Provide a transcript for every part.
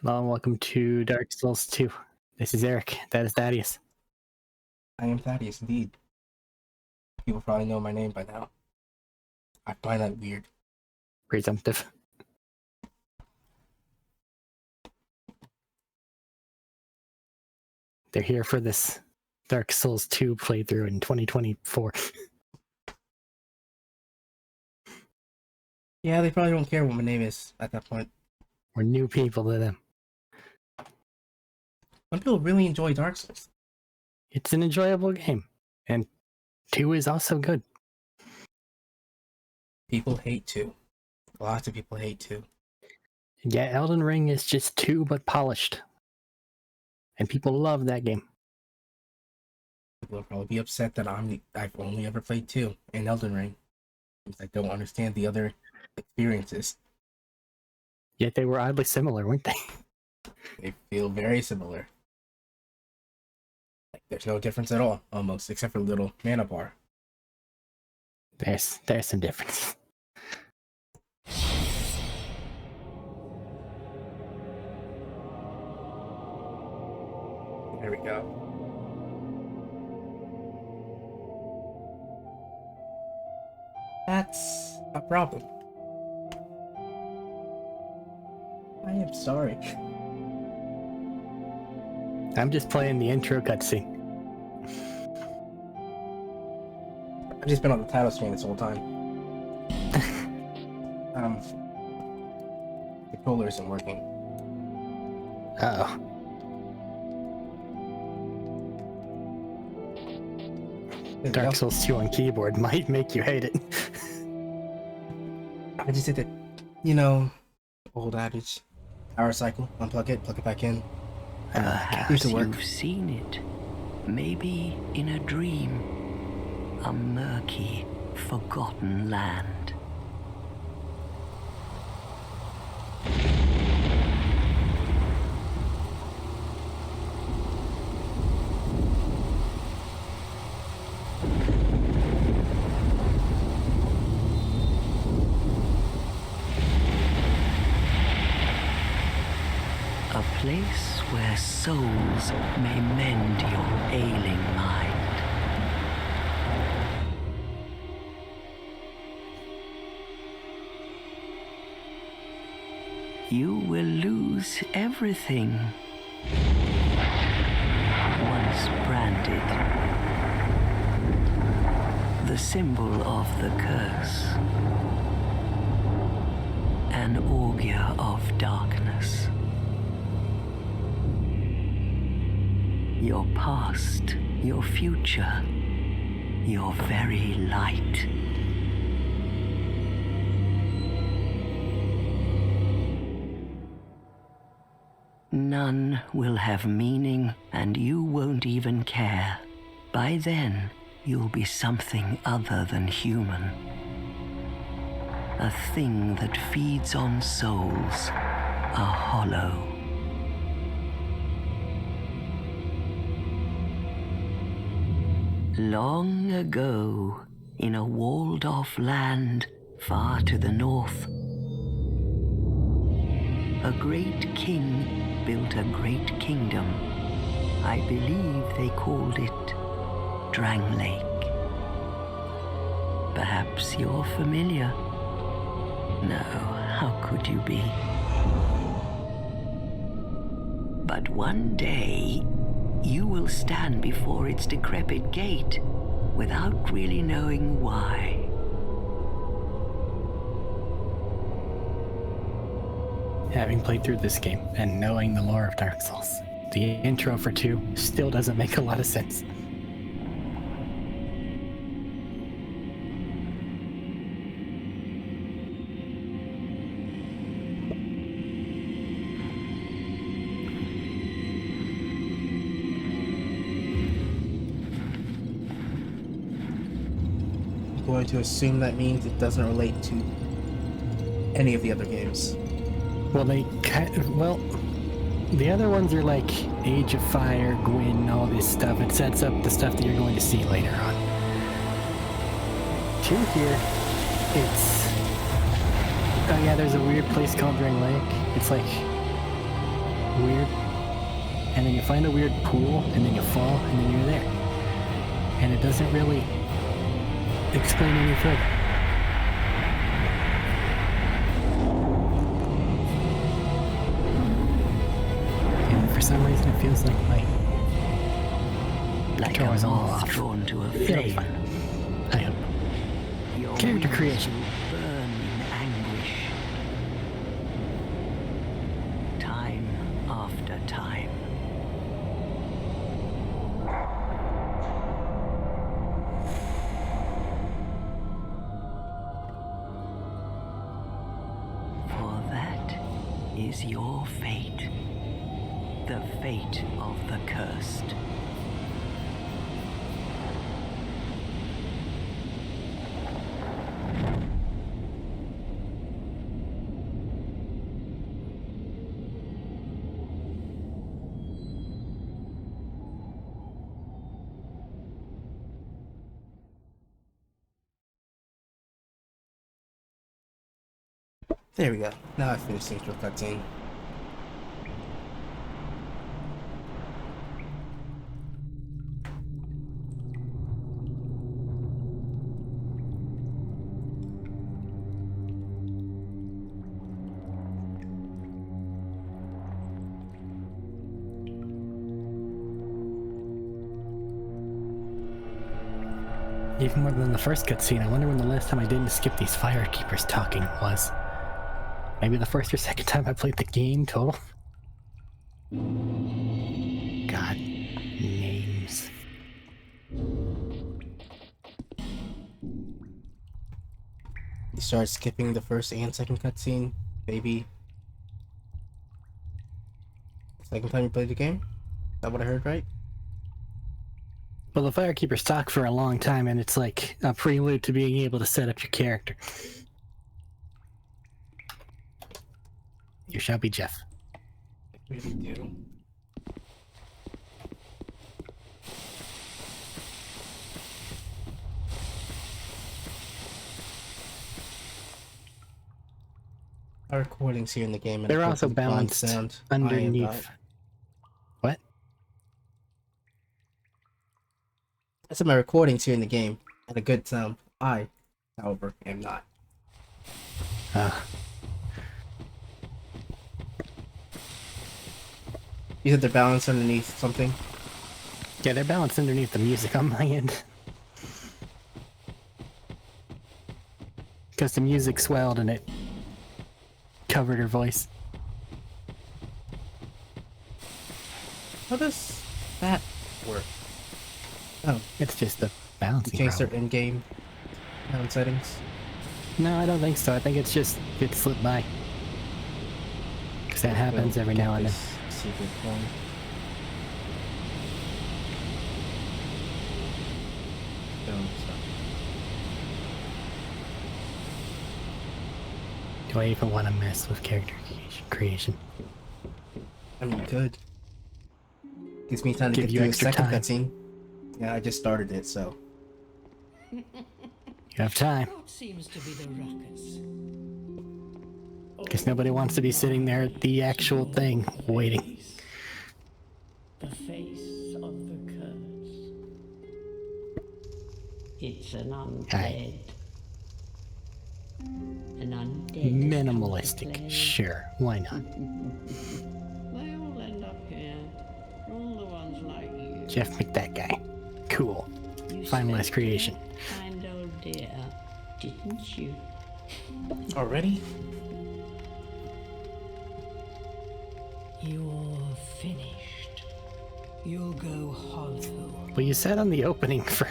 Hello and welcome to Dark Souls 2. This is Eric. That is Thaddeus. I am Thaddeus, indeed. People probably know my name by now. I find that weird. Presumptive. They're here for this Dark Souls 2 playthrough in 2024. Yeah, they probably don't care what my name is at that point. We're new people to them. Some people really enjoy Dark Souls. It's an enjoyable game, and 2 is also good. People hate 2. Lots of people hate 2. Yeah, Elden Ring is just 2 but polished. And people love that game. People will probably be upset that I've only ever played 2 in Elden Ring. Because I don't understand the other experiences. Yet they were oddly similar, weren't they? They feel very similar. Like, there's no difference at all, almost, except for a little mana bar. There's some difference. There we go. That's a problem. I am sorry. I'm just playing the intro cutscene. I've just been on the title screen this whole time. The controller isn't working. Uh-oh. Dark Souls 2 on keyboard might make you hate it. I just did the, old adage. Power cycle, unplug it, plug it back in. Perhaps you've seen it. Maybe in a dream. A murky, forgotten land. A place where souls may mend your ailing mind. You will lose everything. Once branded. The symbol of the curse. An augur of darkness. Your past, your future, your very light. None will have meaning, and you won't even care. By then, you'll be something other than human. A thing that feeds on souls, a hollow. Long ago, in a walled-off land far to the north, a great king built a great kingdom. I believe they called it Drang Lake. Perhaps you're familiar? No, how could you be? But one day, you will stand before its decrepit gate without really knowing why. Having played through this game and knowing the lore of Dark Souls, the intro for 2 still doesn't make a lot of sense. I'm going to assume that means it doesn't relate to any of the other games. Well, the other ones are like Age of Fire, Gwyn, all this stuff. It sets up the stuff that you're going to see later on. 2 here, oh yeah, there's a weird place called Drang Lake. It's like weird, and then you find a weird pool, and then you fall, and then you're there. And it doesn't really explain any further. And for some reason it feels like my Like a controller's all moth off. drawn to a It'll be flame. fine. I hope. Your Character wings creation. will burn in anguish. Time after time. For that is your fate. The fate of the cursed. There we go. Now I finished the intro cutscene. Even more than the first cutscene, I wonder when the last time I didn't skip these firekeepers talking was. Maybe the first or second time I played the game total. God, names. You start skipping the first and second cutscene, maybe. Second time you played the game? Is that what I heard right? Well, the firekeepers talk for a long time, and it's like a prelude to being able to set up your character. You shall be Jeff. I really do. Our recordings here in the game. And They're a also perfectly fine balanced sound. I am not. underneath. What? I said my recordings here in the game had a good sound. I, however, am not. You said they're balanced underneath something? Yeah, they're balanced underneath the music on my end. Because the music swelled and it covered her voice. How does that work? Oh, It's just the you balancing changed their problem. in-game sound settings? No, I don't think so. I think it's just it slipped by. Because that happens every now and then. Secret point. Don't stop. Do I even want to mess with character creation? I mean, you could. Gives me time to Give get you through the extra second time. cutscene. Yeah, I just started it, so. You have time. What seems to be the ruckus? Because nobody wants to be sitting there at the actual thing, waiting. The face of the curse. It's an undead. Aye. An undead. Minimalistic. Sure, why not? They all end up here. All the ones like you. Jeff McThat guy. Cool. You Finalized spent creation. that kind old dear, didn't you? Already? You're finished. You'll go hollow. Well, you said on the opening for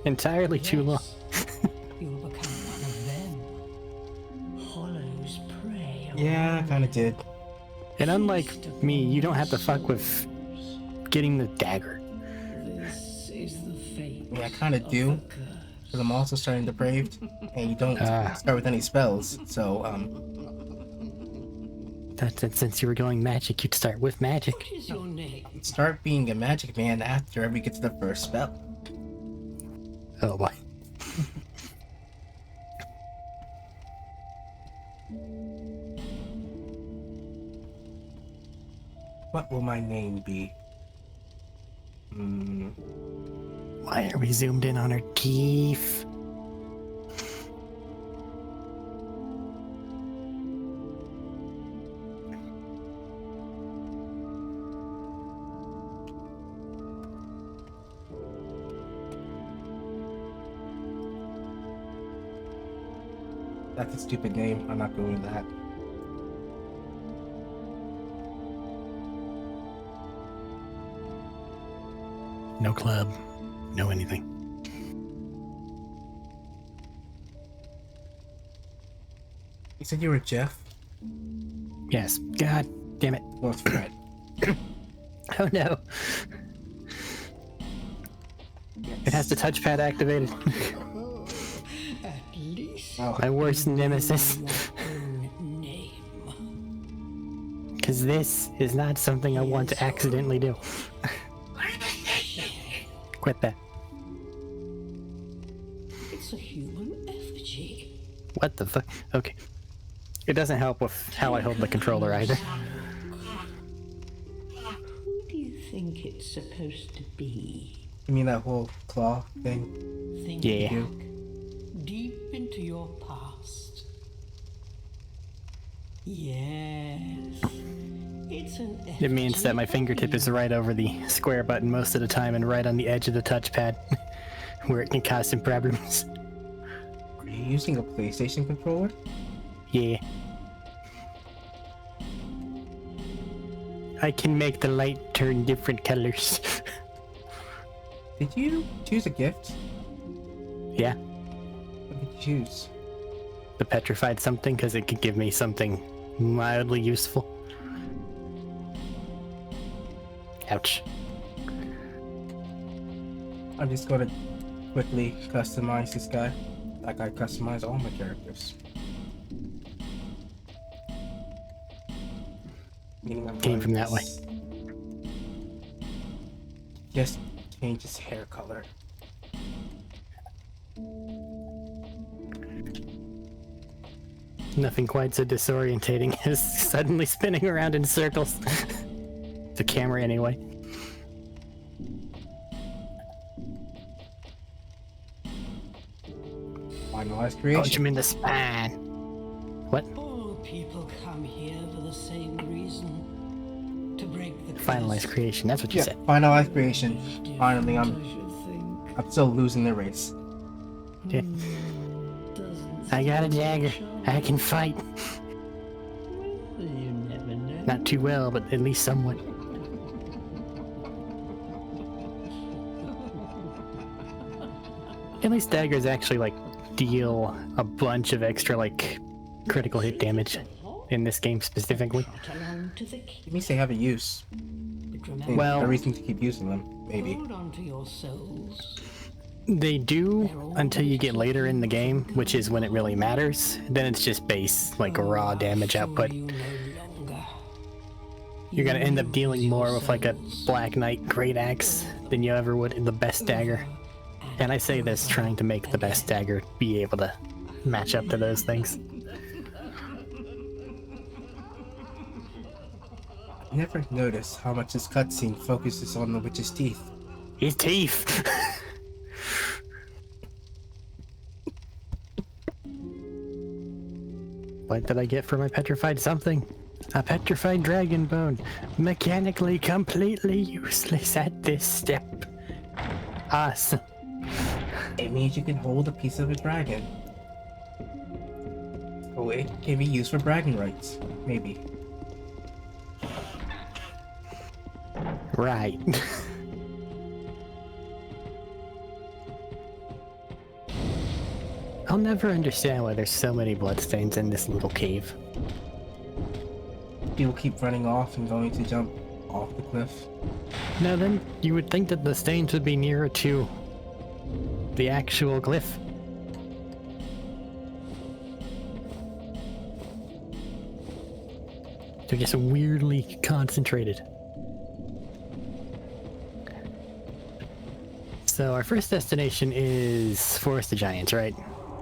entirely too long. Yes. You'll become one of them. Hollows prey. Yeah, I kinda did. And unlike me, you don't have to fuck with getting the dagger. This is the fate. Yeah, I kinda of do. the curse. But I'm also starting depraved, and you don't Ah. start with any spells, so, That since you were going magic, you'd start with magic. What is your name? start being a magic man after we get to the first spell. Oh boy. What will my name be? Why are we zoomed in on her teeth? That's a stupid name. I'm not going with that. No club, no anything. You said you were Jeff? Yes, god damn it. Well, it's Fred. Oh no. It has the touchpad activated. At least Oh, My worst nemesis. your own name. Because this is not something I want to accidentally do. Quit that. It's a human effigy. What the fuck? Okay. It doesn't help with how I hold the controller either. Who do you think it's supposed to be? you mean that whole claw thing? Think Yeah. back, deep into your past. Yes. It's an effigy. It means that my fingertip is right over the square button most of the time and right on the edge of the touchpad, where it can cause some problems. Are you using a PlayStation controller? Yeah. I can make the light turn different colors. Did you choose a gift? Yeah, What did you choose? the petrified something, because it could give me something mildly useful. Ouch. I'm just gonna quickly customize this guy. Like I customize all my characters. Meaning I'm Came going from that way. s- Just change his hair color. Nothing quite so disorientating as suddenly spinning around in circles. The camera, anyway. Finalized Punch creation. him in the spine. What? All people come here for the same reason. To break the Finalized curse. creation, that's what you Yeah, said. finalized creation. Finally, I I'm should think. still losing the race. Yeah. Doesn't I got a seem dagger. sharp. I can fight. You never know. Not too well, but at least somewhat. At least daggers actually, like, deal a bunch of extra, like, critical hit damage in this game specifically. Trot along to the key. At least they have a use. But And remember, Well- a reason to keep using them, maybe. hold on to your souls. They do until you get later in the game, which is when it really matters. Then it's just base, like, raw damage Sure output. you no longer. You're gonna end up dealing Use more your with, like, a souls. Black Knight Great Axe than you ever would in the best dagger. And I say this trying to make the best dagger be able to match up to those things. I never noticed how much this cutscene focuses on the witch's teeth. His teeth! What did I get for my petrified something? A petrified dragon bone. Mechanically completely useless at this step. Awesome. It means you can hold a piece of a dragon. So it can be used for bragging rights, maybe. Right. I'll never understand why there's so many bloodstains in this little cave. People keep running off and going to jump off the cliff. Now then, you would think that the stains would be nearer to the actual glyph. They're just weirdly concentrated. So our first destination is Forest of Giants, right?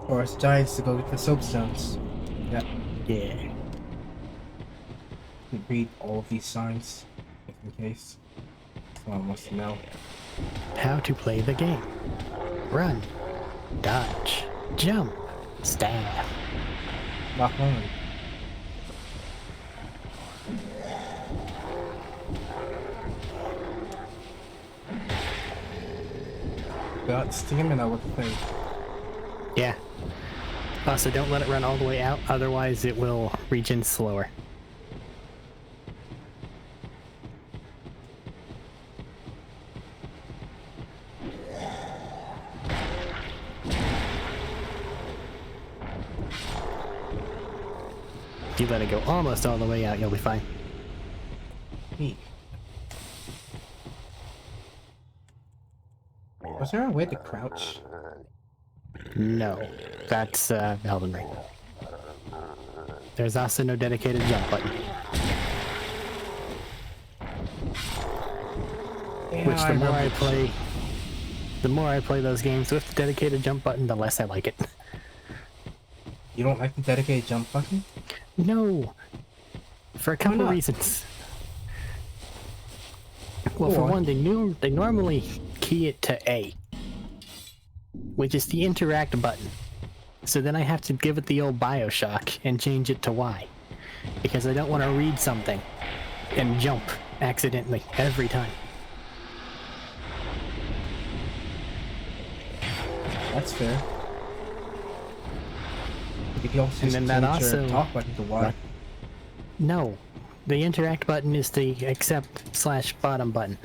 Or us giants to go get the soapstones. Yeah, Yeah. we read all of these signs. Just in case someone wants to know. How to play the game. Run. Dodge. Jump. Stab. Lock on. Got stamina with the thing. Yeah. Also, don't let it run all the way out, otherwise it will regen slower. If you let it go almost all the way out, you'll be fine. Neat. Was there a way to crouch? No, that's Elden Ring. There's also no dedicated jump button. Yeah, Which the more I remember. play, the more I play those games with the dedicated jump button, the less I like it. You don't like the dedicated jump button? No, for a couple not? reasons. Well, for Or- one, they normally key it to A, which is the interact button. So then I have to give it the old Bioshock and change it to Y, because I don't want to read something and jump accidentally every time. That's fair. You can also And then that change your also- talk button to Y. No, the interact button is the accept/bottom button.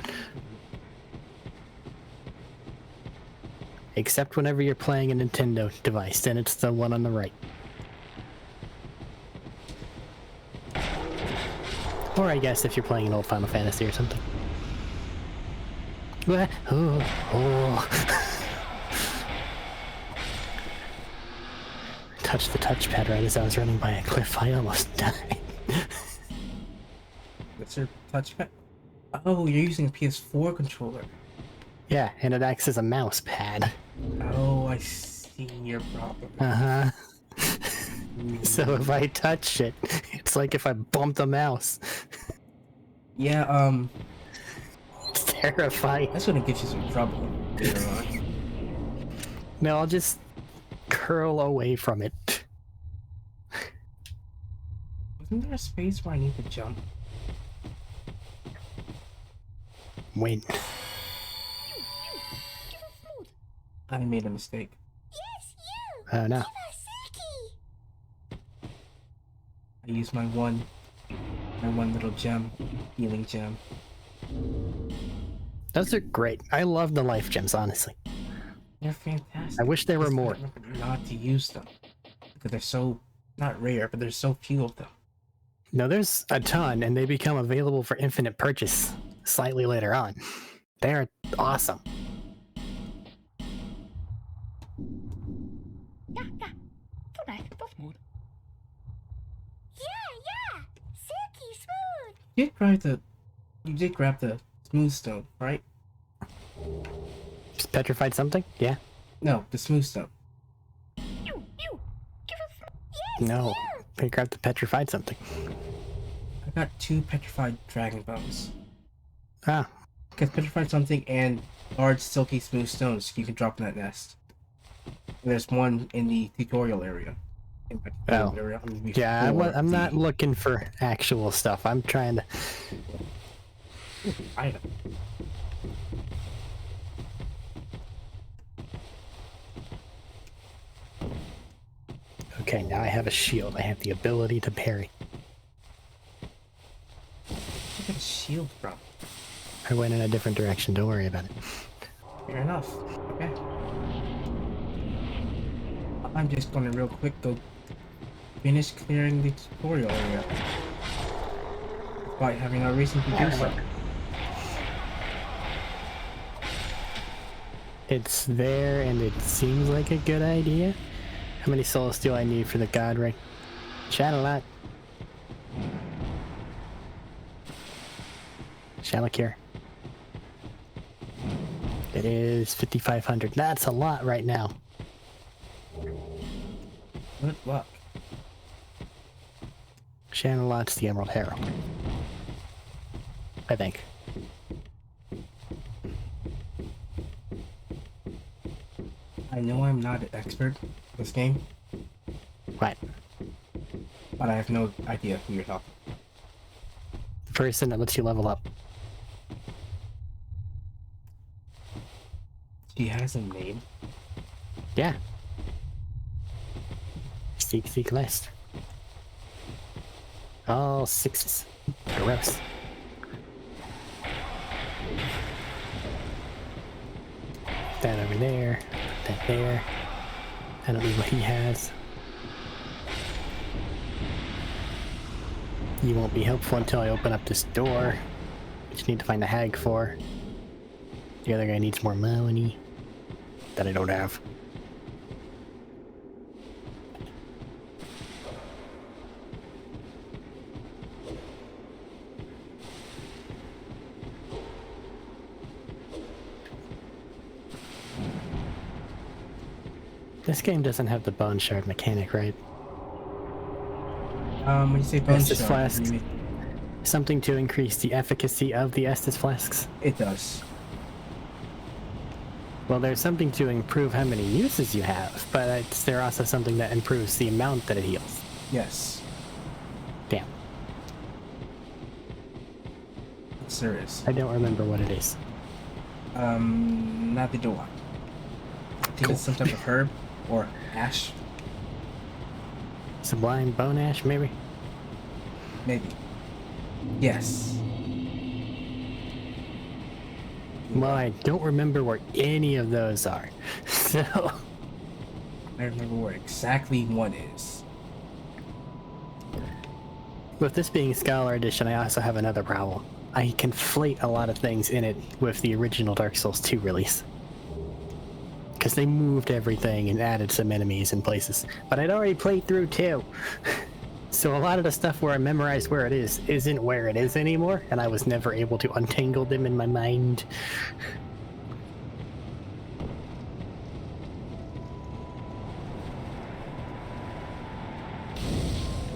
Except whenever you're playing a Nintendo device, then it's the one on the right. Or I guess if you're playing an old Final Fantasy or something. Oh. Touched the touchpad right as I was running by a cliff. I almost died. That's your touchpad? Oh, you're using a PS4 controller. Yeah, and it acts as a mouse pad. Oh, I see your problem. Uh-huh. So if I touch it, it's like if I bump the mouse. Yeah, It's terrifying. that's gonna get you some trouble later on. No, I'll just curl away from it. Wasn't there a space where I need to jump? When? I made a mistake. Oh no. I used my one little gem, healing gem. Those are great. I love the life gems, honestly. They're fantastic. I wish there were Just more. remember not to use them because they're so not rare, but there's so few of them. No, there's a ton, and they become available for infinite purchase slightly later on. They're awesome. You did grab the smooth stone, right? Just petrified something? Yeah. No, the smooth stone. No. I grabbed the petrified something. I got 2 petrified dragon bones. Ah. Because petrified something and large silky smooth stones you can drop in that nest. And there's one in the tutorial area. In the tutorial Oh. area, Yeah, before I'm not the looking for actual stuff. I'm trying to... item. Okay, now I have a shield. I have the ability to parry. Where'd that shield from? I went in a different direction. Don't worry about it. Fair enough. Okay. I'm just gonna real quick go finish clearing the tutorial area. Despite having no reason to do so. It's there, and it seems like a good idea. How many souls do I need for the god ring? Chat a lot. Shalakir. It is 5,500. That's a lot right now. Good luck. Shanalot's the Emerald Herald. I think. I know I'm not an expert in this game, Right. but I have no idea who you're talking. The person that lets you level up. She has a name. Yeah. Seek list. All sixes. Gross. That over there. Put that there. I don't know what he has. You won't be helpful until I open up this door, which I need to find a hag for. The other guy needs more money that I don't have. This game doesn't have the bone shard mechanic, right? When you say bone Estus shard, flasks. you mean- Something to increase the efficacy of the Estus flasks. it does. Well, there's something to improve how many uses you have, but it's there also something that improves the amount that it heals. Yes. Damn, Yes, there is. I don't remember what it is. Neither do I. I think it's some type of herb or ash, Sublime Bone Ash, maybe? maybe. Yes. Well, I don't remember where any of those are. So, I remember where exactly one is. with this being Scholar Edition, I also have another problem. I conflate a lot of things in it with the original Dark Souls 2 release. Because they moved everything and added some enemies and places. But I'd already played through 2. So a lot of the stuff where I memorized where it is isn't where it is anymore, and I was never able to untangle them in my mind.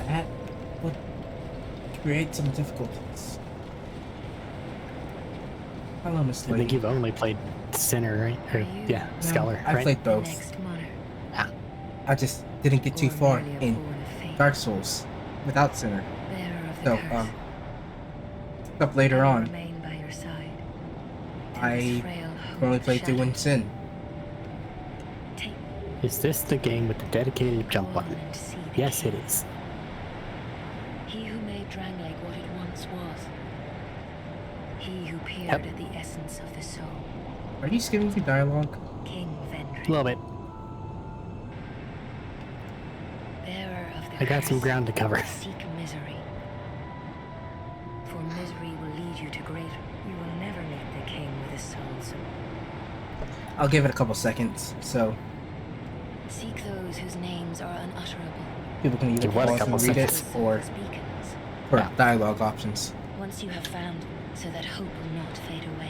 That would create some difficulties. Hello, Miss I think Lady. you've only played Sinner, right? Or, yeah, No, Scholar, I right? played both. Next monarch, Ah, I just didn't get too or far merely a in pawn of fate, Dark Souls without Sinner. bearer of the So, curse, up later I will on, remain by your side, till I this frail hope only played through in shatters. Sin. Take is this the game with the dedicated jump on button? and see the Yes, it king. is. He who made Drangleic what it once was. He who peered Yep. at the essence of the soul. Are you skimming through dialogue? King A Vendrick, little bit. bearer of the I got some curse, ground to cover. seek misery. For misery will lead you to greater. You will never meet the king with a soul so. I'll give it a couple seconds so Seek those whose names are unutterable. people can either Give what a pause couple and read it seconds. or As beacons. for Yeah. dialogue options. Once you have found, so that hope will not fade away.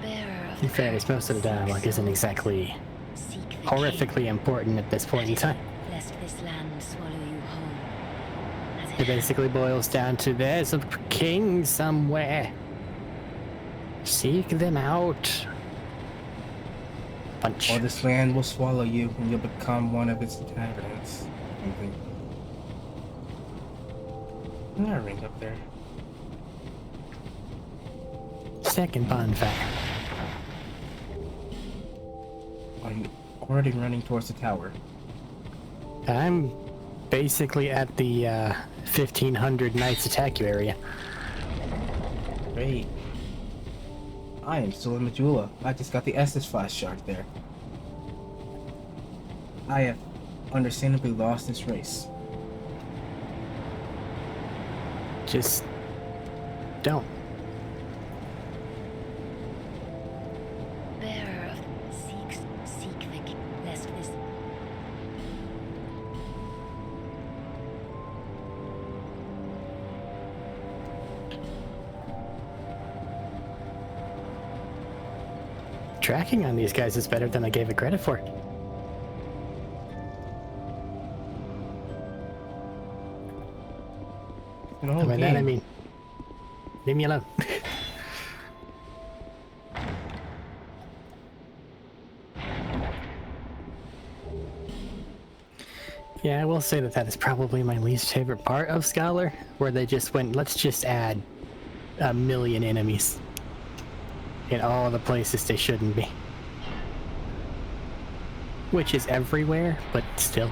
Bearer of In the fairness, curse, most of the seek dialogue isn't souls. exactly Seek the horrifically king, important at this point in time. lest this land swallow you whole. As It basically boils down to there's a king somewhere. Seek them out. Punch. Or this land will swallow you and you'll become one of its inhabitants. Something. Isn't there a ring up there? Second bonfire. I'm already running towards the tower. I'm basically at the 1500 Knights attack you area. Great. I am still in Majula. I just got the Estus flash shard there. I have understandably lost this race. Just don't. bearer of seek the king, lest this. Tracking on these guys is better than I gave it credit for. In the And whole by that I game, mean Leave me alone. Yeah, I will say that that is probably my least favorite part of Scholar, where they just went, let's just add 1,000,000 enemies in all the places they shouldn't be. Which is everywhere, but still.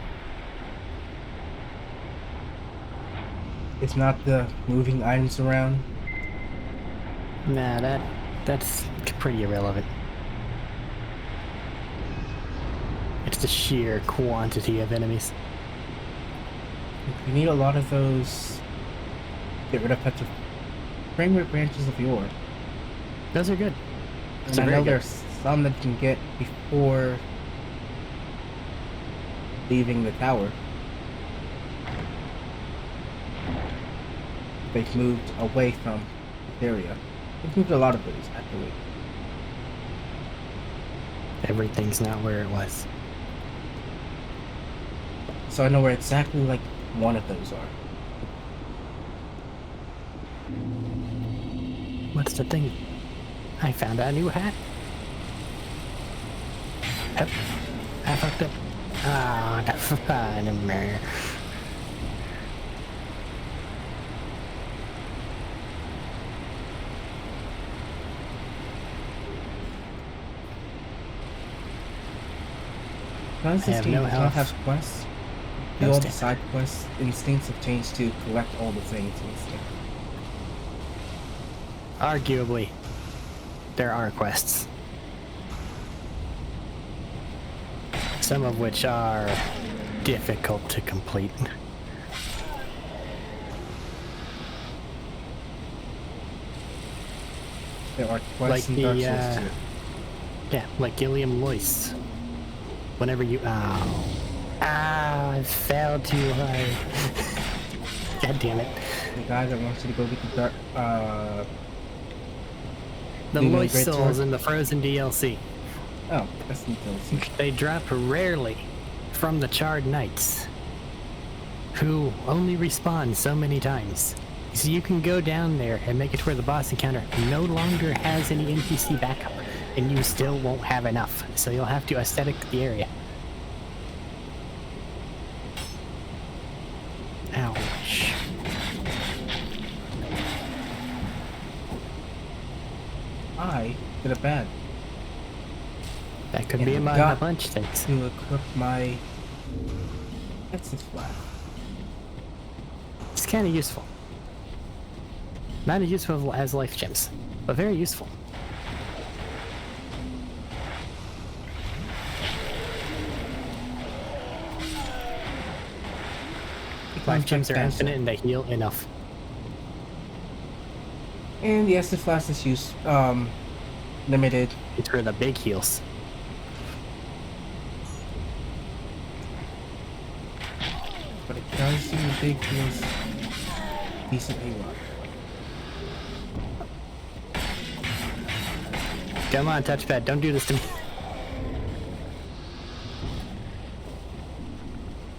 It's not the moving items around. Nah, that's pretty irrelevant. It's the sheer quantity of enemies. You need a lot of those. Get rid of the frame rate branches of yore. Those are good. And I know there's some that you can get before leaving the tower. They've moved away from this area. They've moved a lot of those, actually. Everything's not where it was. So I know where exactly, like, one of those are. What's the thing? I found a new hat. Yep. I fucked up. Ah, the fun, man. Because I this have game no does not health. have quests, No all the stamina. side quests, instincts have changed to collect all the things instead. Arguably, there are quests. Some of which are difficult to complete. There are Like quests in Dark the, Souls too. yeah, like Gilliam Loyce. Whenever you, I fell too hard. God damn it. The guy that wants you to go get the dark, The Gilliam Loyce Greatsword? Souls in the Frozen DLC. Oh, that's the DLC. They drop rarely from the Charred Knights, who only respawn so many times. So you can go down there and make it to where the boss encounter no longer has any NPC backup, and you still won't have enough. So you'll have to aesthetic the area. Ouch. I did a bad That could And be among a got- bunch of things. to equip my Texas flag. It's kind of useful. Not as useful as life gems, but very useful. Life gems are infinite and they heal enough. And the Estus Flask is used, limited. It's where the big heals. But it does seem the big is decently well. Come on, touchpad, don't do this to me.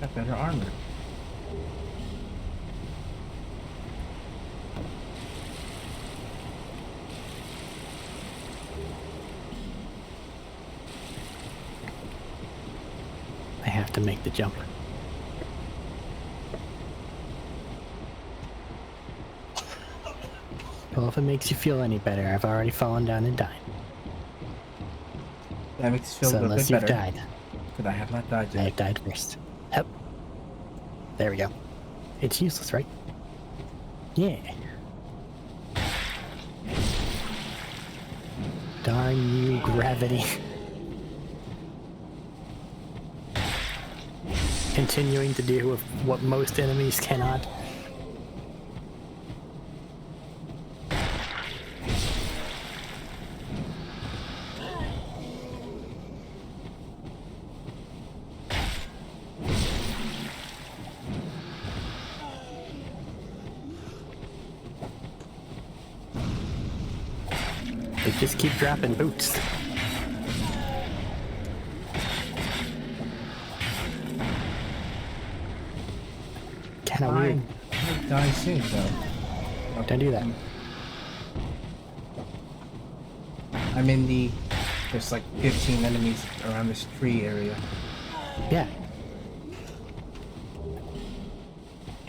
Got better armor. I have to make the jump. Well, if it makes you feel any better, I've already fallen down and died. That makes you feel So a little unless bit you've better. died, Because I have not died I yet. died first. Yep. There we go. It's useless, right? Yeah. Darn you, gravity. Continuing to do with what most enemies cannot. They just keep dropping boots. Kinda weird. I might die soon, though. Don't do that. I'm in the... There's like 15 enemies around this tree area. Yeah.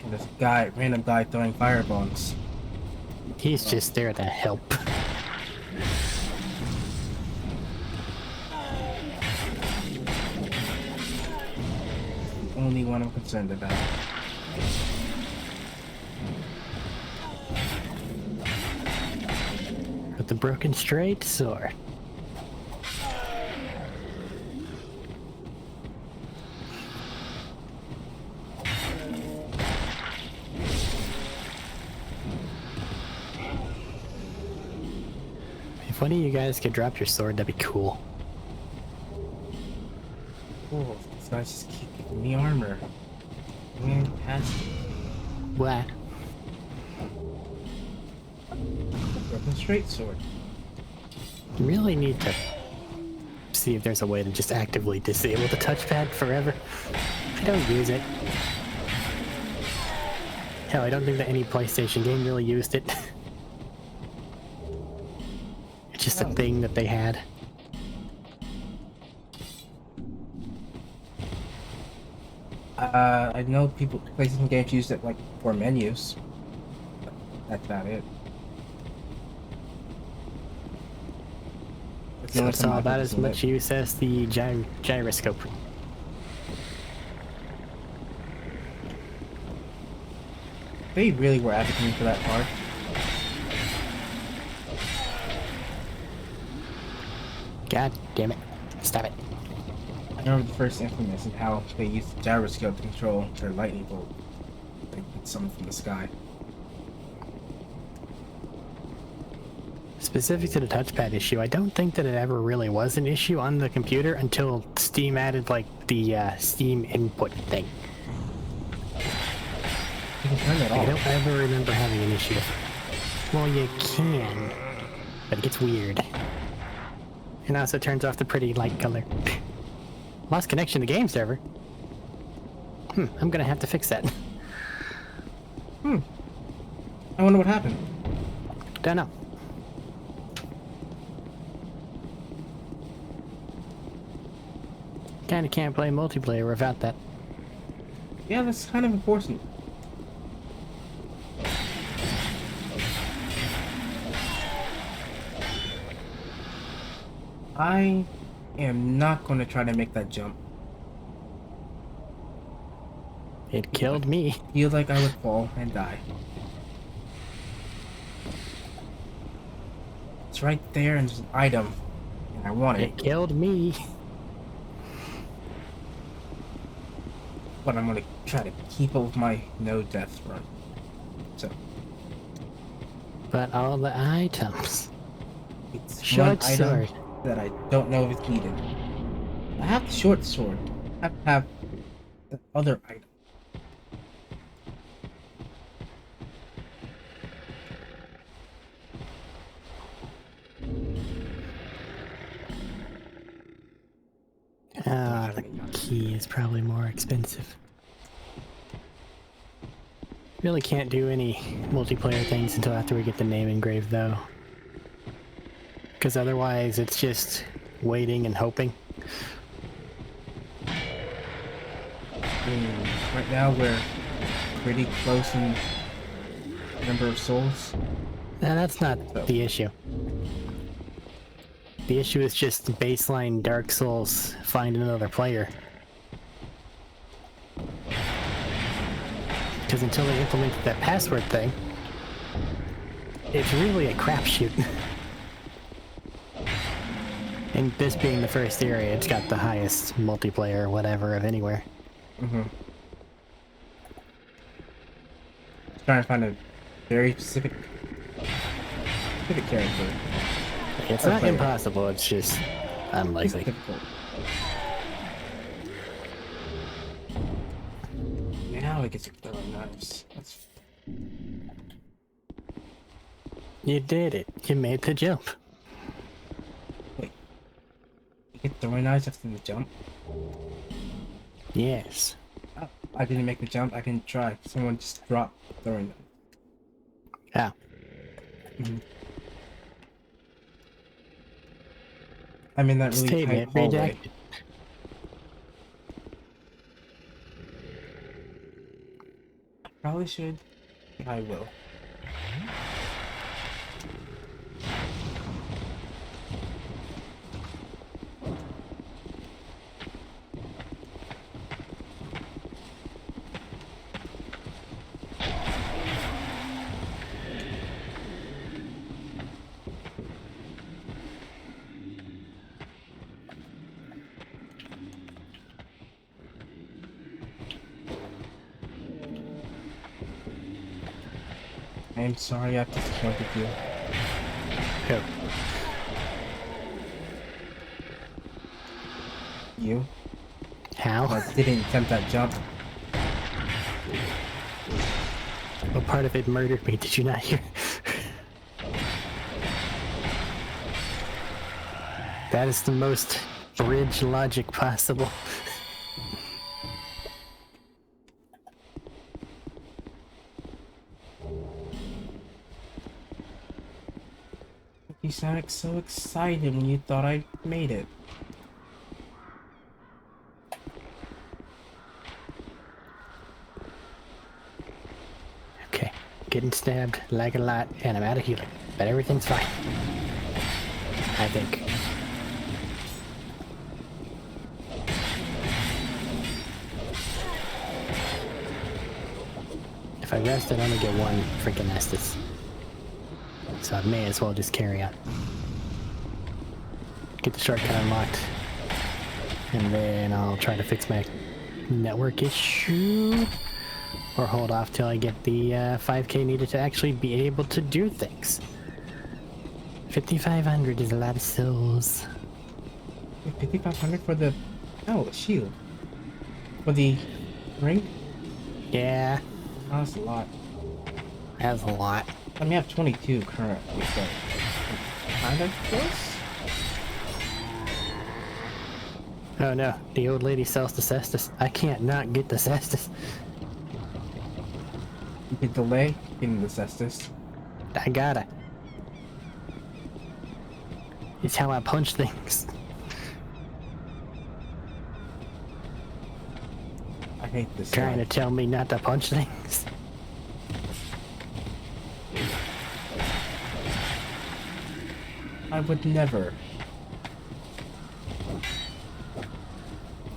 And this guy, random guy throwing fireballs. He's just there to help. Only one I'm concerned about. With the broken straight sword. If one of you guys could drop your sword, that'd be cool. Oh, these guys just keep giving me armor. Fantastic. What? Broken straight sword. You really need to see if there's a way to just actively disable the touchpad forever. I don't use it. Hell, I don't think that any PlayStation game really used it. It's just a thing that they had. I know people PlayStation games use it like for menus. But that's about it. That's the So only it's time all I've about ever as seen much it. use as the gyroscope. They really were advocating for that part. God damn it. Stop it. I remember the first Infamous and how they used the gyroscope to control their lightning bolt. They hit someone from the sky. Specific to the touchpad issue, I don't think that it ever really was an issue on the computer until Steam added like the Steam input thing. You can turn it I off. don't ever remember having an issue. Well, you can, but it gets weird. And also turns off the pretty light color. Lost connection to the game server. I'm gonna have to fix that. I wonder what happened. Don't know. Kinda can't play multiplayer without that. Yeah, that's kind of important. I am not going to try to make that jump. It killed me. Feel like I would fall and die. It's right there and there's an item. And I want it. It killed me. But I'm going to try to keep up with my no death run. So, But all the items. it's Short one item sword. that I don't know if it's needed. I have the short sword. I have to have the other item. The key is probably more expensive. Really can't do any multiplayer things until after we get the name engraved though. Because otherwise it's just waiting and hoping. Right now we're pretty close in number of souls. Now that's not the issue. The issue is just baseline Dark Souls find another player. Because until they implemented that password thing, it's really a crapshoot. And this being the first area, it's got the highest multiplayer or whatever of anywhere. Trying to find a very specific character. It's Or not player. impossible, it's just It's unlikely. difficult. Now it gets to throwing knives. That's You did it. You made the jump. wait. You get throwing knives after the jump? Yes. Oh, I didn't make the jump. I didn't try. Someone just dropped the throwing knife. Ah. I'm in that really tight Statement hallway. redacted. Probably should. I will. I'm sorry I've disappointed you. Who? You? How? That didn't attempt that jump. What part of it murdered me? Did you not hear? That is the most bridge logic possible. You sounded so excited when you thought I made it. Okay, getting stabbed like a lot, and I'm out of healing, but everything's fine. I think. If I rest, I'd only get one freaking Estus. So I may as well just carry on. Get the shortcut unlocked. And then I'll try to fix my network issue. Or hold off till I get the 5K needed to actually be able to do things. 5,500 is a lot of souls. 5,500 for the... Oh, a shield. For the ring? Yeah, Oh, that's a lot. that's a lot. I mean, I have 22 currently, so... Kind of close? Oh no, the old lady sells the cestus. I can't not get the cestus. You could delay getting the cestus. I gotta. It's how I punch things. I hate this Trying guy. to tell me not to punch things. I would never.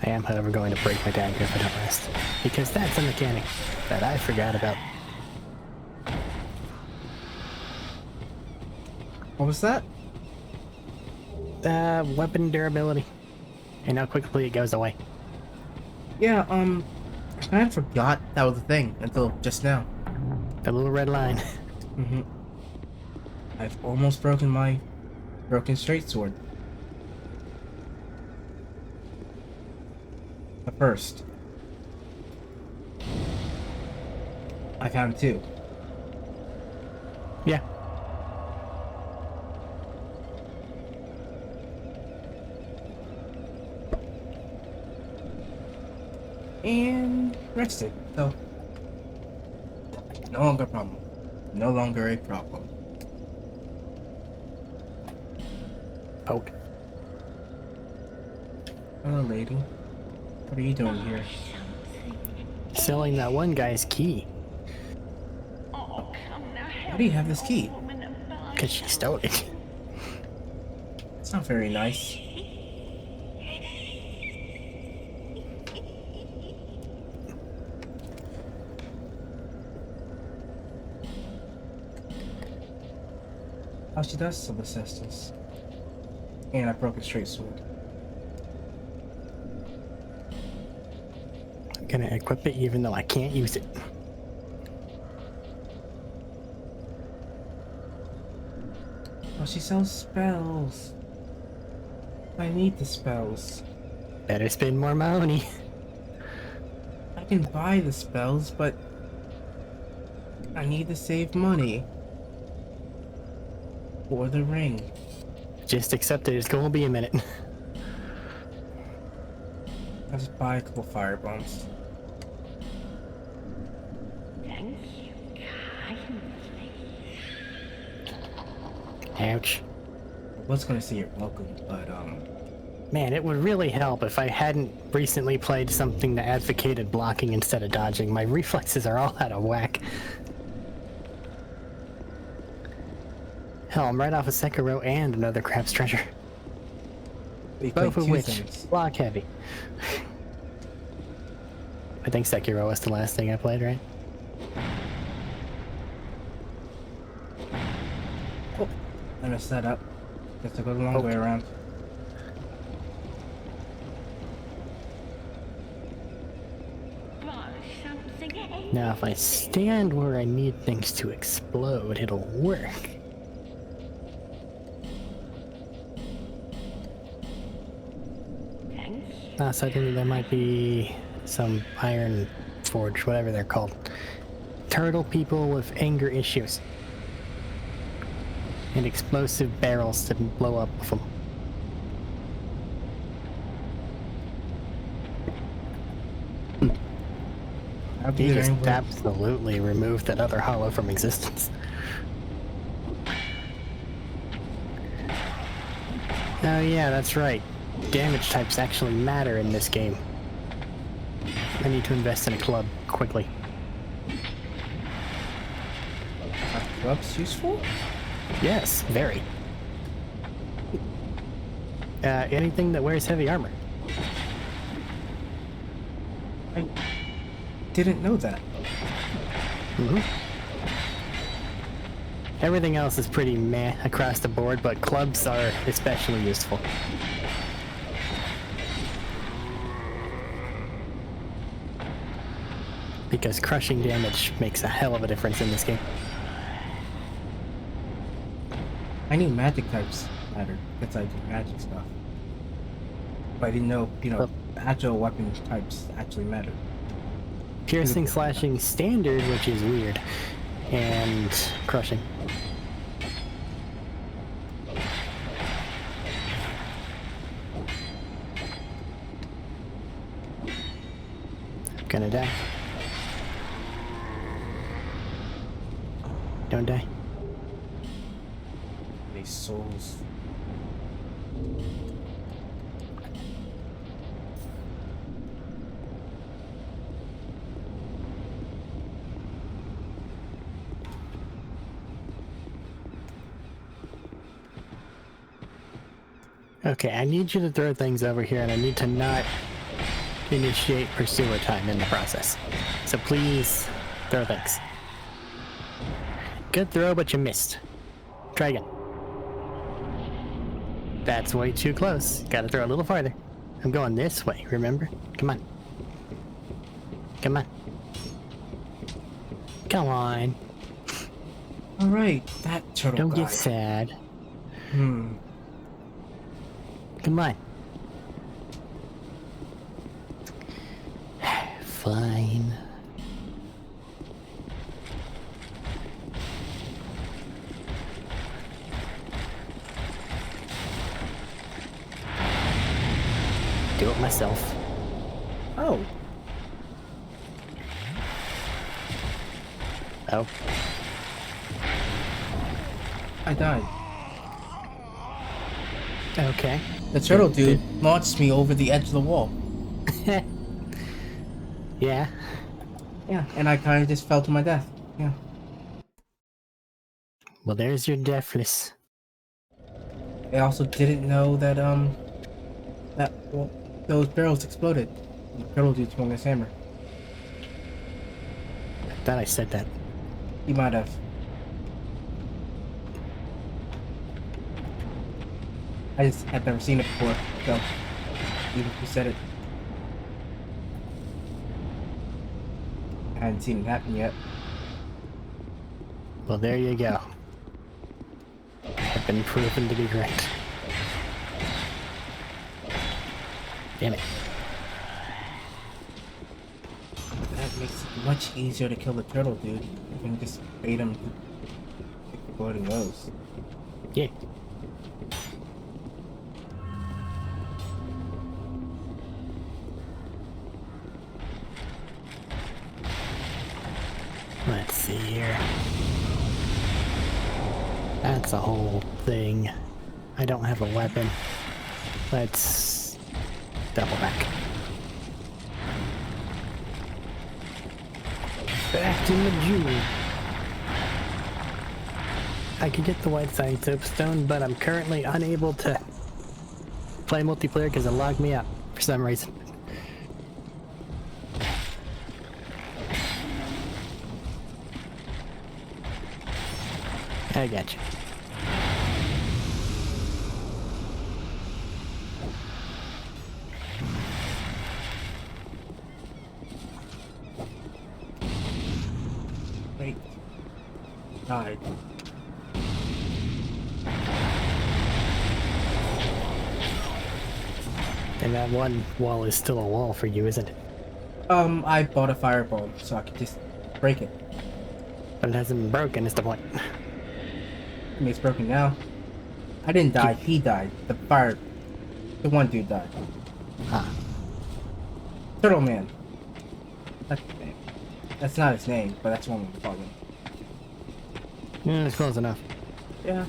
I am, however, going to break my dagger if I don't rest. Because that's a mechanic that I forgot about. What was that? Weapon durability. And how quickly it goes away. Yeah, I kind of forgot that was a thing until just now. The little red line. Mm-hmm. I've almost broken my broken straight sword. But first, I found two. Yeah. And rested. So, no longer a problem. No longer a problem. Poke. Hello, lady. What are you doing here? Selling that one guy's key. Why do you have this key? Because she stole it. It's not very nice. Oh, she does sell the cestus. And I broke a straight sword. I'm gonna equip it even though I can't use it. Oh, she sells spells. I need the spells. Better spend more money. I can buy the spells, but I need to save money for the ring. Just accept it, it's gonna be a minute. I'll just buy a couple fire bombs. Thank you kindly. Ouch. I was gonna say you're welcome, but Man, it would really help if I hadn't recently played something that advocated blocking instead of dodging. My reflexes are all out of whack. Hell, I'm right off of Sekiro and another Crab's Treasure. we Both played of two which things. block heavy. I think Sekiro was the last thing I played, right? Oh, I messed that up. Guess I go the long way around. Now, if I stand where I need things to explode, it'll work. So I think there might be some iron forge, whatever they're called. Turtle people with anger issues. And explosive barrels to blow up with them. He just absolutely removed that other hollow from existence. Oh yeah, that's right. Damage types actually matter in this game. I need to invest in a club, quickly. Are clubs useful? Yes, very. Anything that wears heavy armor. I didn't know that. Mm-hmm. Everything else is pretty meh across the board, but clubs are especially useful. Because crushing damage makes a hell of a difference in this game. I knew magic types mattered because I do magic stuff. But I didn't know, agile weapon types actually mattered. Piercing, slashing, standard, which is weird, and crushing. Gonna die. Don't die. These souls. Okay, I need you to throw things over here, and I need to not initiate pursuer time in the process. So please, throw things. Good throw, but you missed. Try again. That's way too close. Gotta throw a little farther. I'm going this way, remember? Come on. Come on. Come on. Alright, that turtle Don't guy. get sad. Hmm. Come on. Fine. Do it myself. Oh. Oh. I died. Okay. The turtle dude launched me over the edge of the wall. Yeah. Yeah, and I kind of just fell to my death. Yeah. Well, there's your deafness. I also didn't know that, those barrels exploded. The turtle dude swung his hammer. I thought I said that. He might have. I just had never seen it before, so even if you said it, I hadn't seen it happen yet. Well, there you go. I've been proven to be correct. Damn it. That makes it much easier to kill the turtle dude. You can just bait him to exploding those. Yeah. Let's see here. That's a whole thing. I don't have a weapon. Let's double back. Back to the June. I could get the white sign soapstone, but I'm currently unable to play multiplayer because it logged me out for some reason. I got you. Wait. Died. And that one wall is still a wall for you, isn't it? I bought a fireball so I could just break it. But it hasn't been broken, is the point. I mean, it's broken now. I didn't die, he died. The one dude died. Huh. Turtle Man. That's his name. That's not his name, but that's what I'm gonna call him. Yeah, it's close enough. Yeah.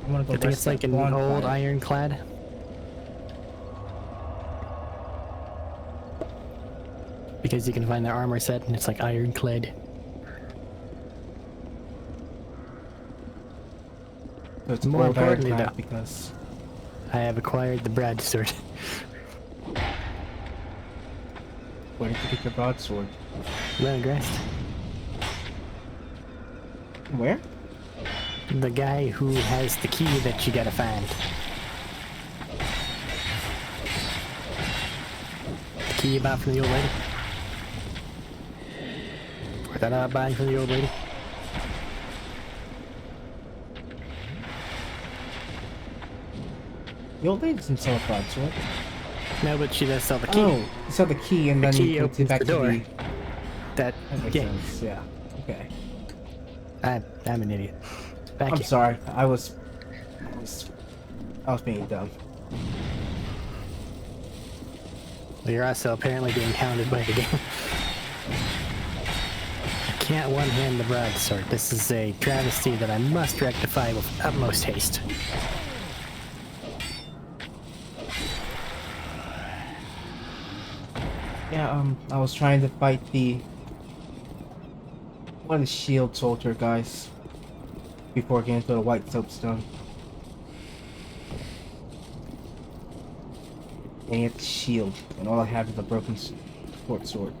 I'm gonna go I think rest it's like that an old bonfire. ironclad. Because you can find their armor set and it's like ironclad. So it's More old importantly, ironclad though. because I have acquired the broadsword. where did you get your broadsword? Well-dressed. Where? The guy who has the key that you gotta find. The key you bought from the old lady? Or that I buying from the old lady? The old lady doesn't sell a broadsword. No, but she does sell the key. Oh, you sell the key and The then key you put opens it back the to door. the... That, That makes yeah, sense, yeah. Okay. I'm an idiot. Back I'm here. sorry, I was being dumb. Well, you're also apparently being hounded by the game. I can't one-hand the broadsword. This is a travesty that I must rectify with utmost haste. Yeah, I was trying to fight one of the shield soldier guys before getting to the white soapstone. And he had the shield, and all I have is a broken short sword.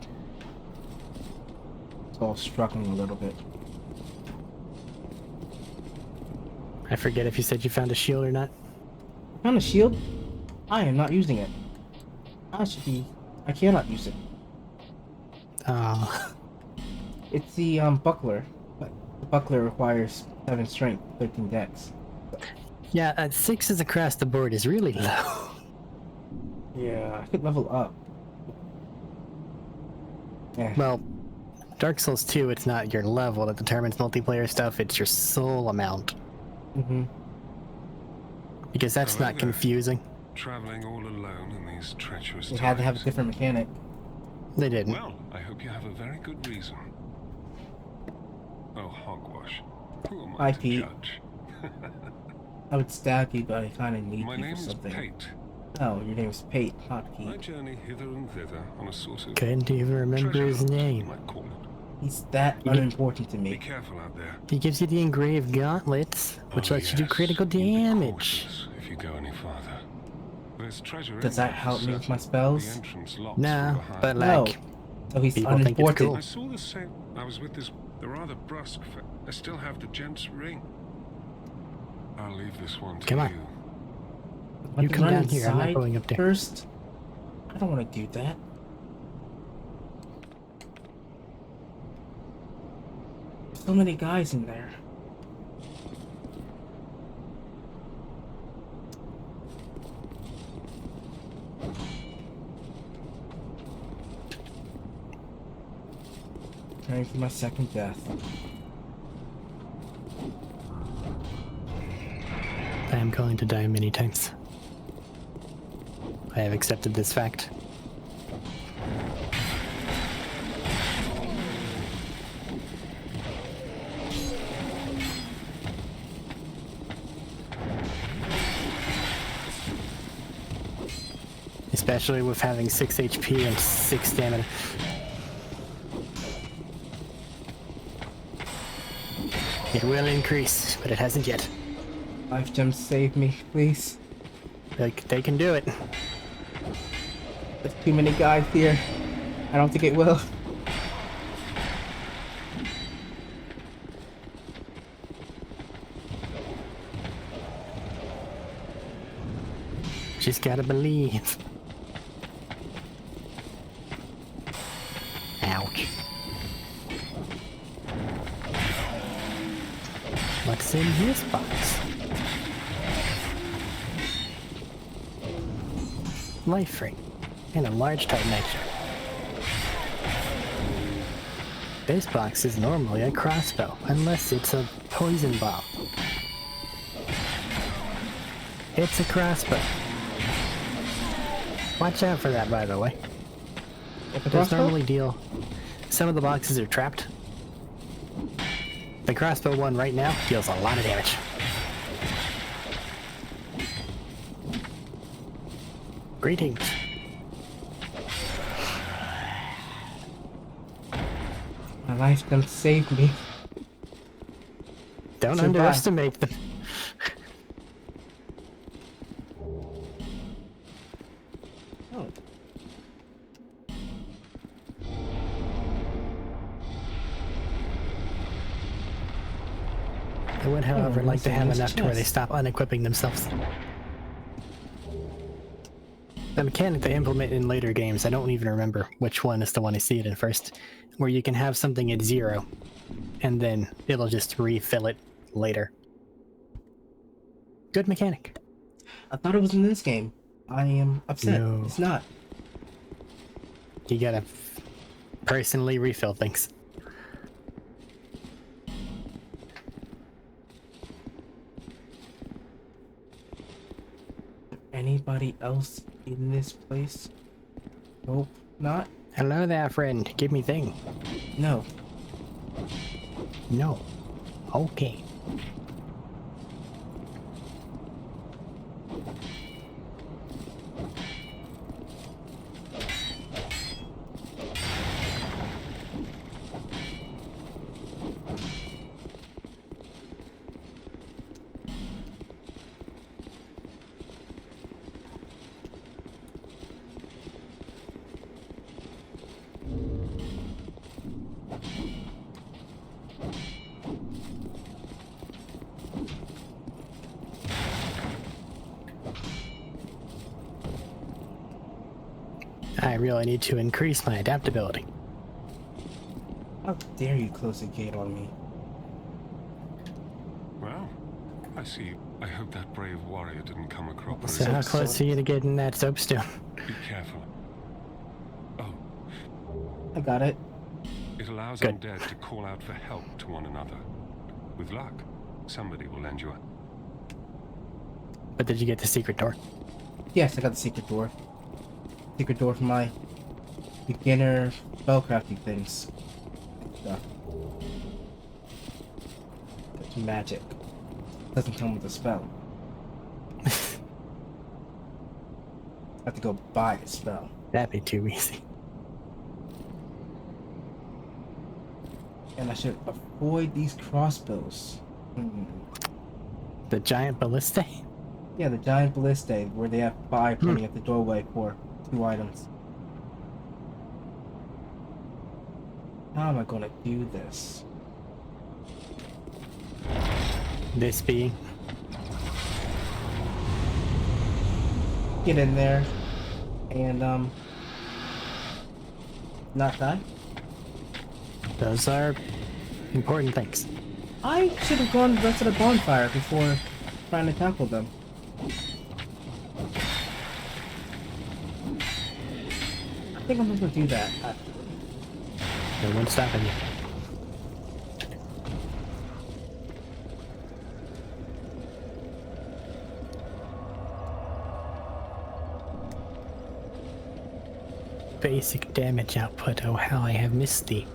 So I was struggling a little bit. I forget if you said you found a shield or not. Found a shield? I am not using it. I cannot use it. Oh, It's the buckler. But the buckler requires 7 strength, 13 dex. yeah, 6s across the board is really low. Yeah, I could level up. Yeah. Well, Dark Souls 2, it's not your level that determines multiplayer stuff, it's your soul amount. Mm-hmm. Because that's Hello not there. confusing. Traveling all alone in these treacherous They times. had to have a different mechanic. They didn't. Well, I hope you have a very good reason. Oh, hogwash. Who am Hi, I to Pete. judge? I would stab you, but I kind of need My you for name's something. Pate. Oh, your name's Pate, not I Pete. journey hither and thither on a sort of Couldn't even remember treasure his hunt, you name. might call it. He's that You- unimportant to Be me. careful out there. He gives you the engraved gauntlets, which Oh, lets you do yes, critical you be damage. cautious if you go any farther. There's treasure Does that everywhere, help me with certain. my spells? The entrance locked No, from behind. but No. like, So he's People think it's unimportant. cool. I saw the same. I was with this rather brusque. I still have the gent's ring. I'll leave this one to Come on. you. But You to come run down here, I'm not inside going up there. First, I don't want to do that. So many guys in there. Preparing for my second death. I am going to die many times. I have accepted this fact. Especially with having 6 HP and 6 stamina. It will increase, but it hasn't yet. Life gems, save me, please. They can do it. There's too many guys here. I don't think it will. Just gotta believe. Ouch. What's in this box? Life ring and a large titanite. This box is normally a crossbow, unless it's a poison bomb. It's a crossbow. Watch out for that, by the way. There's normally deal. Some of the boxes are trapped. The crossbow one right now deals a lot of damage. Greetings. My life gem saved me. Don't Survive. underestimate them. Oh. I would, however, like to have what's in enough this to where they chest? stop unequipping themselves. The mechanic they implement in later games, I don't even remember which one is the one I see it in first, where you can have something at 0, and then it'll just refill it later. Good mechanic. I thought it was in this game. I am upset. No. It's not. You gotta personally refill things. Anybody else in this place? Nope, not? Hello there, friend. Give me thing. No. No. Okay. I really need to increase my adaptability. How dare you close the gate on me? Well, I see. I hope that brave warrior didn't come across. So how close are you to getting that soapstone? Be careful. Oh, I got it. it allows Good. undead to call out for help to one another. With luck, somebody will lend you a... But did you get the secret door? Yes, I got the secret door. Secret door for my beginner spellcrafting things. Stuff. It's magic. Doesn't come with a spell. I have to go buy a spell. That'd be too easy. And I should avoid these crossbows. The giant ballistae? Yeah, the giant ballistae, where they have 5 pointing at the doorway for 2 items. How am I gonna do this? This being. Get in there and not die? Those are important things. I should have gone to the rest of the bonfire before trying to tackle them. I think I'm gonna do that. No one's stopping you. Basic damage output. Oh, how I have missed thee.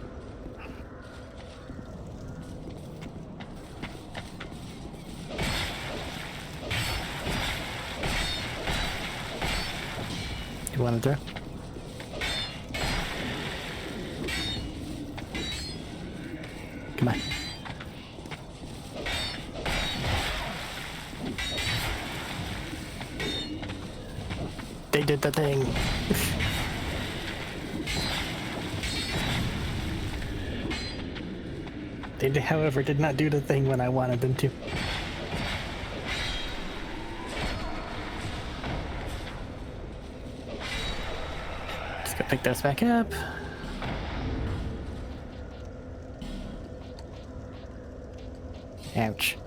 You want to throw? Come on. They did the thing. They, however, did not do the thing when I wanted them to. Let's go pick those back up. Ouch.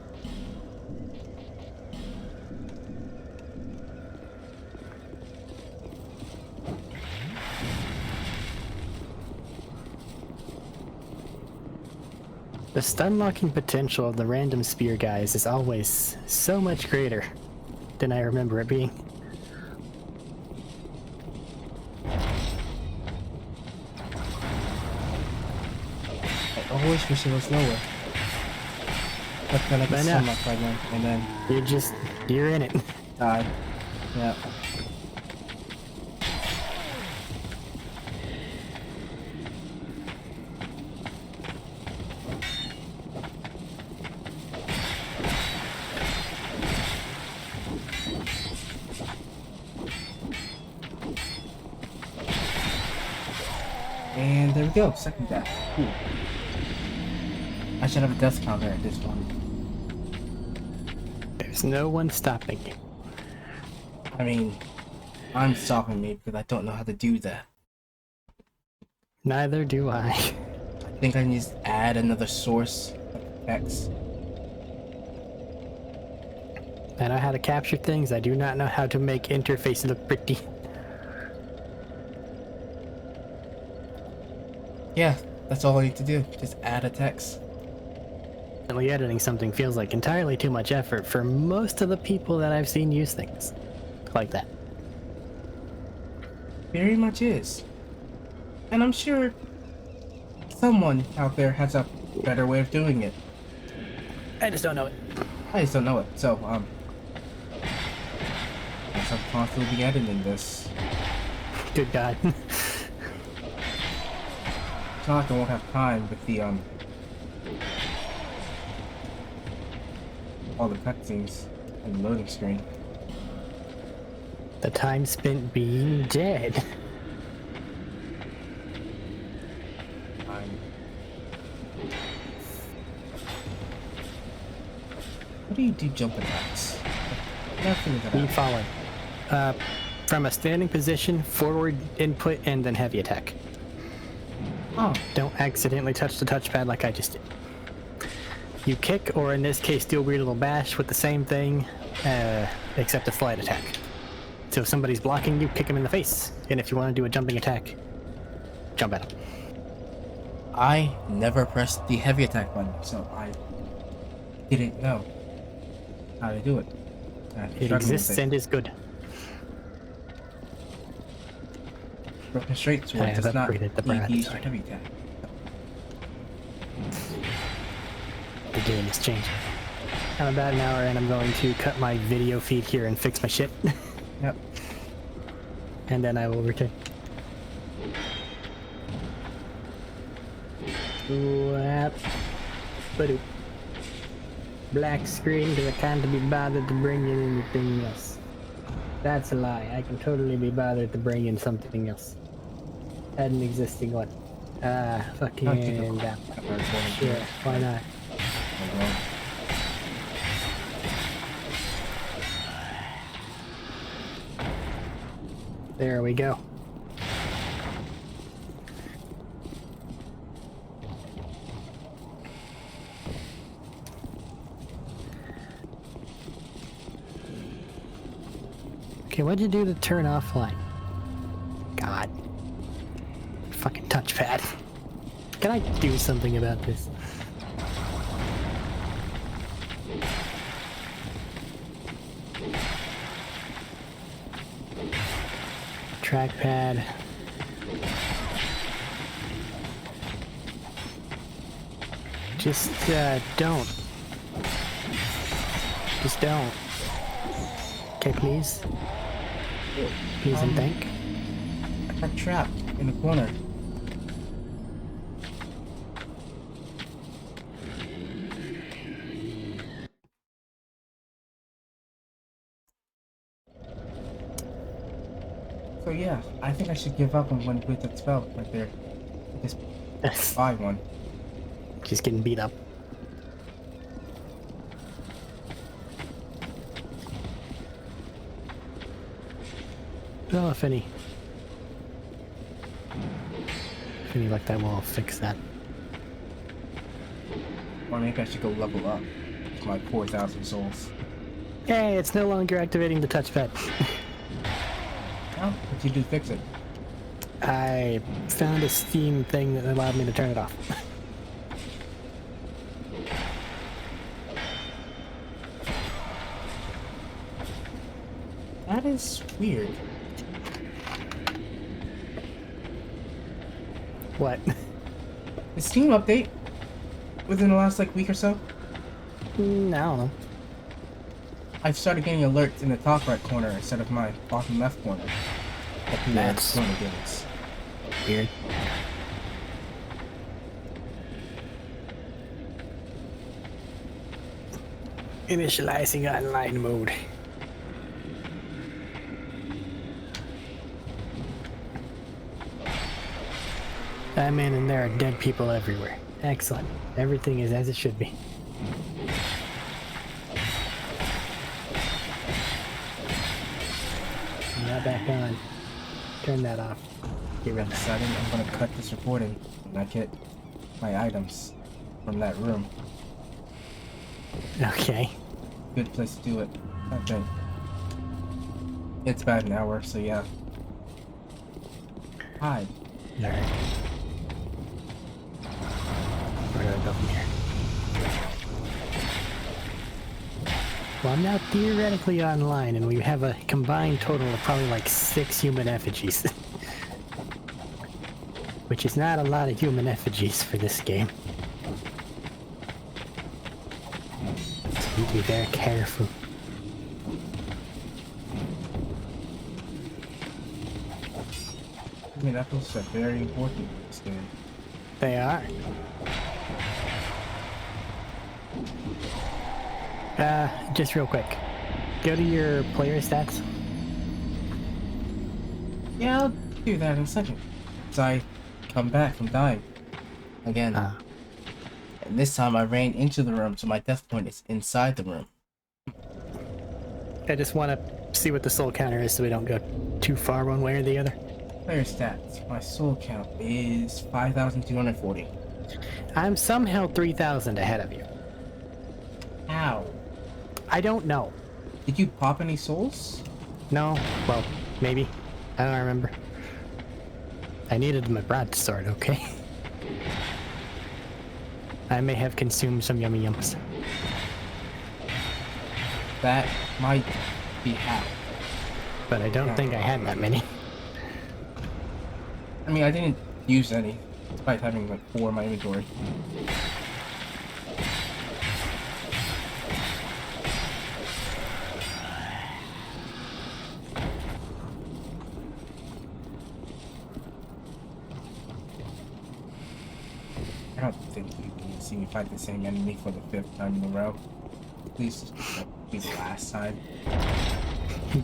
The stun locking potential of the random spear guys is always so much greater than I remember it being. I always wish it was lower. But then I get stun locked by them, and then You're in it. die. Yeah. And there we go, second death. Cool. I should have a death counter at this one. There's no one stopping you. I mean, I'm stopping me because I don't know how to do that. Neither do I. I think I need to add another source of effects. I know how to capture things, I do not know how to make interfaces look pretty. Yeah, that's all I need to do. Just add a text. Really editing something feels like entirely too much effort for most of the people that I've seen use things like that. Very much is. And I'm sure someone out there has a better way of doing it. I just don't know it. I just don't know it. So, I guess I'll constantly be editing this. Good God. It's not like I won't have time with the, all the cutscenes and the loading screen. The time spent being dead. How do you do jump attacks? Nothing that Be followed. From a standing position, forward input, and then heavy attack. Oh, Don't accidentally touch the touchpad like I just did. You kick, or in this case, do a weird little bash with the same thing, except a slide attack. So if somebody's blocking you, kick them in the face. And if you want to do a jumping attack, jump at them. I never pressed the heavy attack button, so I didn't know how to do it. It exists and is good. Broken straight sword I have does not upgraded the need Brad, the sorry. heavy attack. The game is changing. I'm about an hour and I'm going to cut my video feed here and fix my shit. Yep. And then I will return. Whap. Ba-doop. Black screen because I can't be bothered to bring in anything else. That's a lie. I can totally be bothered to bring in something else. Add an existing one. Fucking that. Sure, why not? There we go. Okay, what'd you do to turn offline? God. Fucking touchpad. Can I do something about this? Trackpad. Just, don't. Just don't. Okay, please. Please and thank. That trap in the corner. So yeah, I think I should give up on one with that spell right there. Just buy one. Just getting beat up. Well, if any luck, that will fix that. Or maybe I should go level up to my 4,000 souls. Hey, it's no longer activating the touchpad. Well, what you do fix it? I found a Steam thing that allowed me to turn it off. That is weird. What? The Steam update within the last like week or so, I don't know. I've started getting alerts in the top right corner instead of my bottom left corner. That's corner games. Weird. Initializing online mode. I'm in and there are dead people everywhere. Excellent. Everything is as it should be. Now back on. Turn that off. Get rid I'm of that. deciding I'm gonna cut this recording when I get my items from that room. Okay. Good place to do it, I think. It's about an hour, so yeah. Hi. Alright. Where do I go from here? Well, I'm now theoretically online, and we have a combined total of probably like 6 human effigies. Which is not a lot of human effigies for this game. So you need to be very careful. I mean, apples are very important in this game. They are. Just real quick. Go to your player stats. Yeah, I'll do that in a second. As I come back from dying. Again. And this time I ran into the room, so my death point is inside the room. I just want to see what the soul counter is so we don't go too far one way or the other. Player stats. My soul count is 5,240. I'm somehow 3,000 ahead of you. How? I don't know. Did you pop any souls? No? Well, maybe. I don't remember. I needed my broadsword, okay? I may have consumed some yummy yums. That might be how. But I don't think I had that many. I mean, I didn't use any, despite having like 4 in my inventory. I don't think you can see me fight the same enemy for the 5th time in a row. Please don't be the last time.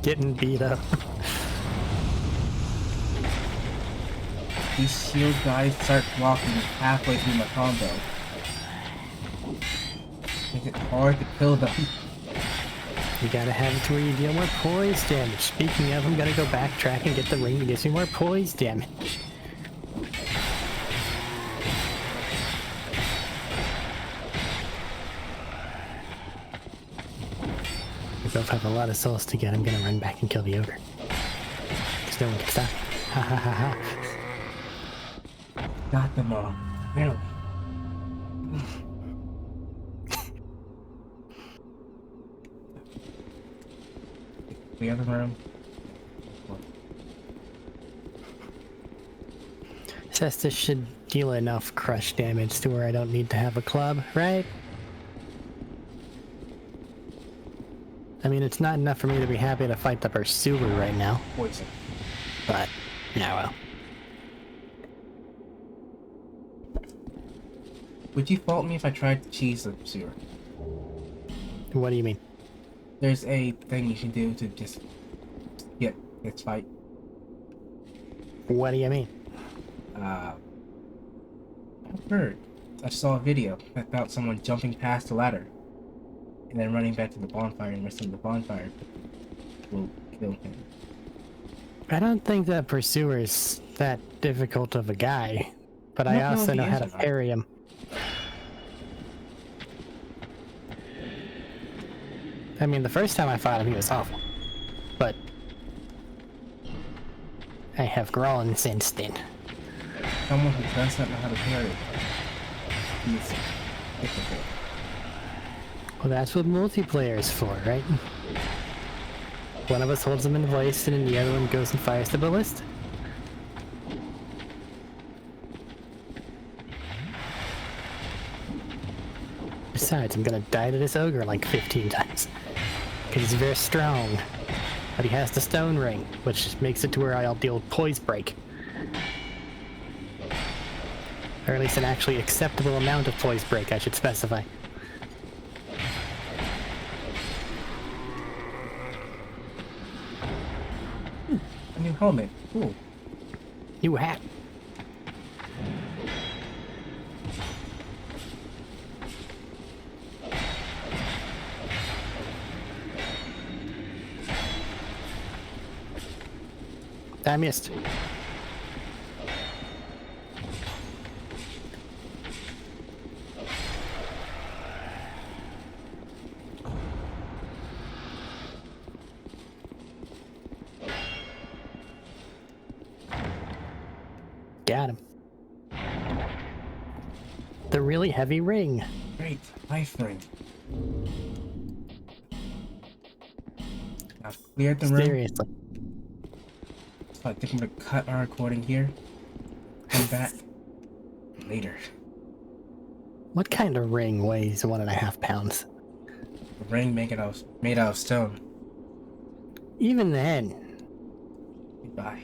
Getting beat up. These shield guys start blocking halfway through my combo. Makes it hard to kill them. You gotta have it to where you deal more poise damage. Speaking of, I'm gonna go backtrack and get the ring that gives me more poise damage. We both have a lot of souls to get. I'm gonna run back and kill the ogre. Because no one can stop me. Ha ha ha ha. Got them all. Really? The other room. Says this should deal enough crush damage to where I don't need to have a club, right? I mean, it's not enough for me to be happy to fight the pursuer right now, Poison. but yeah, well. Would you fault me if I tried to cheese the sewer? What do you mean? There's a thing you can do to just get this fight. What do you mean? I've heard. I saw a video about someone jumping past the ladder and then running back to the bonfire and risking the bonfire will kill him. I don't think that Pursuer's that difficult of a guy, but I don't know also if know he how is to or not. parry him. I mean, the first time I fought him, he was awful, but I have grown since then. Someone who does not know how to parry. He's difficult. Well, that's what multiplayer is for, right? One of us holds them in place, and then the other one goes and fires the ballista. Besides, I'm gonna die to this ogre like 15 times. Because he's very strong. But he has the stone ring, which makes it to where I'll deal poise break. Or at least an actually acceptable amount of poise break, I should specify. A new helmet. Cool. New hat. I missed. Got him. The really heavy ring. Great. Life ring. I've cleared the room. Seriously. So I think I'm gonna cut our recording here. Come back later. What kind of ring weighs 1.5 pounds? A ring made out of stone. Even then, Goodbye.